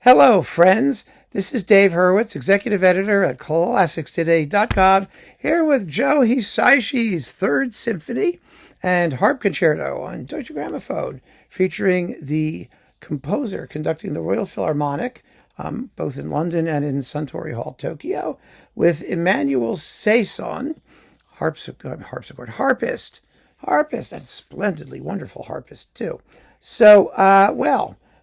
Hello, friends. This is Dave Hurwitz, executive editor at ClassicsToday.com, here with Joe Hisaishi's Third Symphony and Harp Concerto on Deutsche Grammophon, featuring the composer conducting the Royal Philharmonic, both in London and in Suntory Hall, Tokyo, with Emmanuel Ceysson, harpist, and splendidly wonderful harpist, too. So,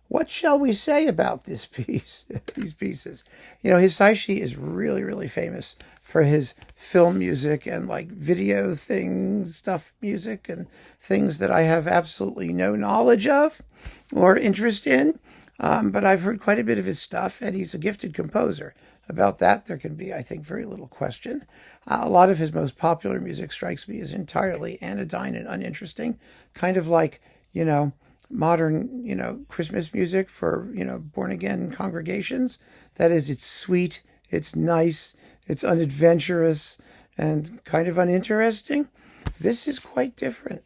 what shall we say about this piece, these pieces? You know, Hisaishi is really, really famous for his film music and like video stuff music and things that I have absolutely no knowledge of or interest in. But I've heard quite a bit of his stuff, and he's a gifted composer. About that, there can be, I think, very little question. A lot of his most popular music strikes me as entirely anodyne and uninteresting, kind of like, modern, Christmas music for, born-again congregations. That is, it's sweet, it's nice, it's unadventurous, and kind of uninteresting. This is quite different.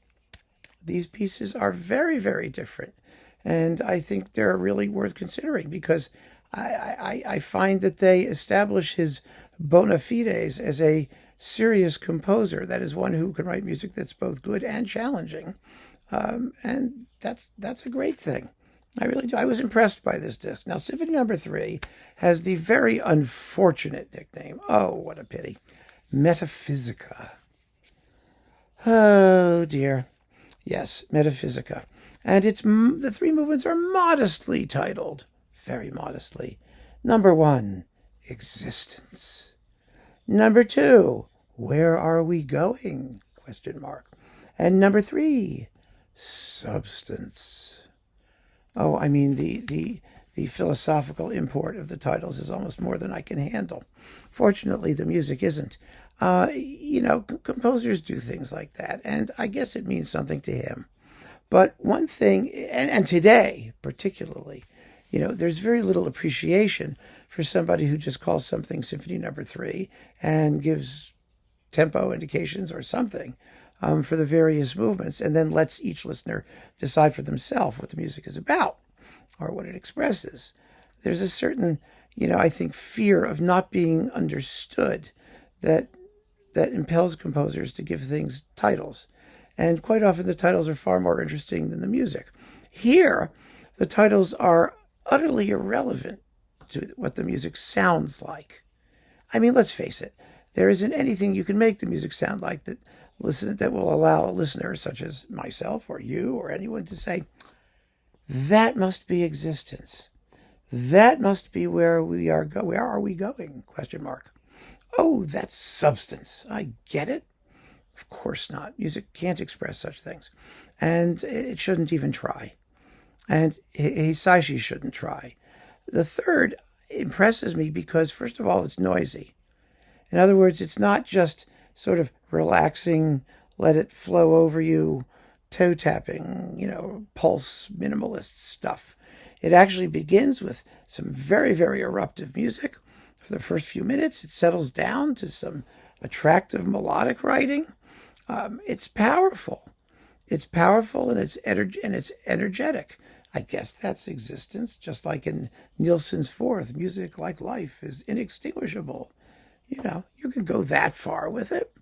These pieces are very, very different. And I think they're really worth considering because I find that they establish his bona fides as a serious composer. That is, one who can write music that's both good and challenging. And that's a great thing. I really do. I was impressed by this disc. Now, Symphony Number 3 has the very unfortunate nickname. Oh, what a pity. Metaphysica. Oh, dear. Yes, Metaphysica. And the three movements are modestly titled, very modestly. Number 1, Existence. Number 2, Where are we going? ? And number 3, Substance. Oh, I mean, the philosophical import of the titles is almost more than I can handle. Fortunately, the music isn't. Composers do things like that, and I guess it means something to him. But one thing, and today particularly, there's very little appreciation for somebody who just calls something Symphony Number 3 and gives tempo indications or something for the various movements, and then lets each listener decide for themselves what the music is about or what it expresses. There's a certain, I think, fear of not being understood that impels composers to give things titles. And quite often the titles are far more interesting than the music. Here, the titles are utterly irrelevant to what the music sounds like. I mean, let's face it, there isn't anything you can make the music sound like that will allow a listener such as myself or you or anyone to say, that must be existence. That must be where we are where are we going? ? Oh, that's substance. I get it. Of course not. Music can't express such things. And it shouldn't even try. And Hisaishi shouldn't try. The third impresses me because, first of all, it's noisy. In other words, it's not just sort of relaxing, let it flow over you, toe tapping, pulse minimalist stuff. It actually begins with some very, very eruptive music. For the first few minutes, it settles down to some attractive melodic writing. It's powerful. It's powerful and it's energetic. I guess that's existence, just like in Nielsen's Fourth, music like life is inextinguishable. You can go that far with it.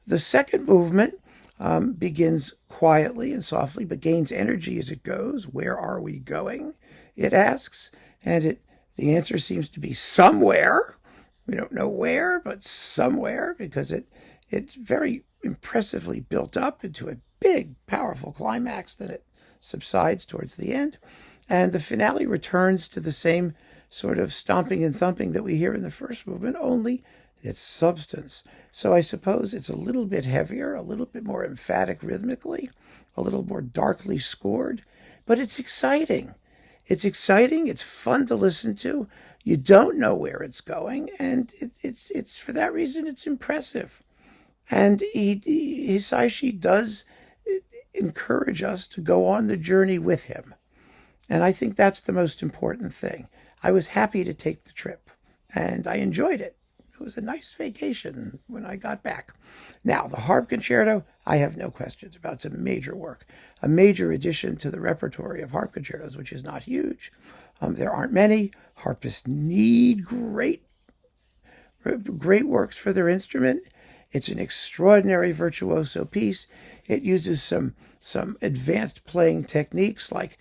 The second movement begins quietly and softly, but gains energy as it goes. Where are we going? It asks, and the answer seems to be somewhere. We don't know where, but somewhere, because it's very impressively built up into a big, powerful climax. Then it subsides towards the end, and the finale returns to the same sort of stomping and thumping that we hear in the first movement, only it's substance. So I suppose it's a little bit heavier, a little bit more emphatic rhythmically, a little more darkly scored, but it's exciting. It's exciting. It's fun to listen to. You don't know where it's going, and it's for that reason it's impressive. And Hisaishi does encourage us to go on the journey with him. And I think that's the most important thing. I was happy to take the trip, and I enjoyed it. It was a nice vacation when I got back. Now, the Harp Concerto, I have no questions about. It's a major work, a major addition to the repertory of harp concertos, which is not huge. There aren't many. Harpists need great works for their instrument. It's an extraordinary virtuoso piece. It uses some advanced playing techniques like,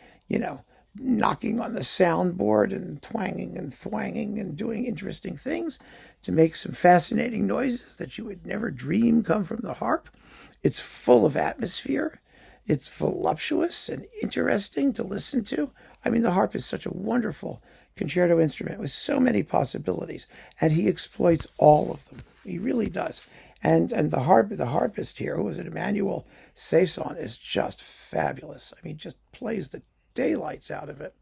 knocking on the soundboard and twanging and thwanging and doing interesting things to make some fascinating noises that you would never dream come from the harp. It's full of atmosphere. It's voluptuous and interesting to listen to. I mean, the harp is such a wonderful concerto instrument with so many possibilities, and he exploits all of them. He really does. And the harpist here, who was it, Emmanuel Ceysson, is just fabulous. I mean, just plays the daylights out of it.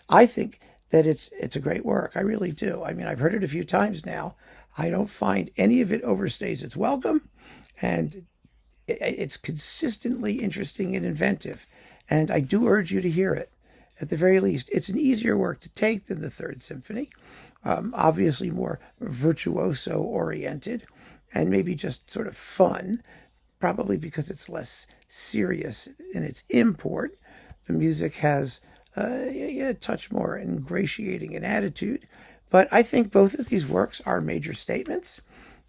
I think that it's a great work. I really do. I mean, I've heard it a few times now. I don't find any of it overstays its welcome, and it's consistently interesting and inventive. And I do urge you to hear it. At the very least, it's an easier work to take than the Third Symphony, obviously more virtuoso-oriented, and maybe just sort of fun, probably because it's less serious in its import. The music has a touch more ingratiating in attitude. But I think both of these works are major statements,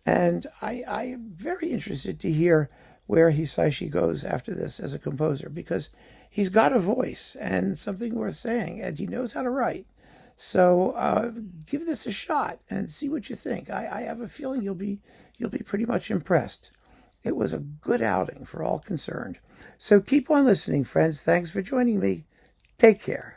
and I'm very interested to hear where Hisaishi goes after this as a composer, because he's got a voice and something worth saying, and he knows how to write. So give this a shot and see what you think. I have a feeling you'll be pretty much impressed. It was a good outing for all concerned. So keep on listening, friends. Thanks for joining me. Take care.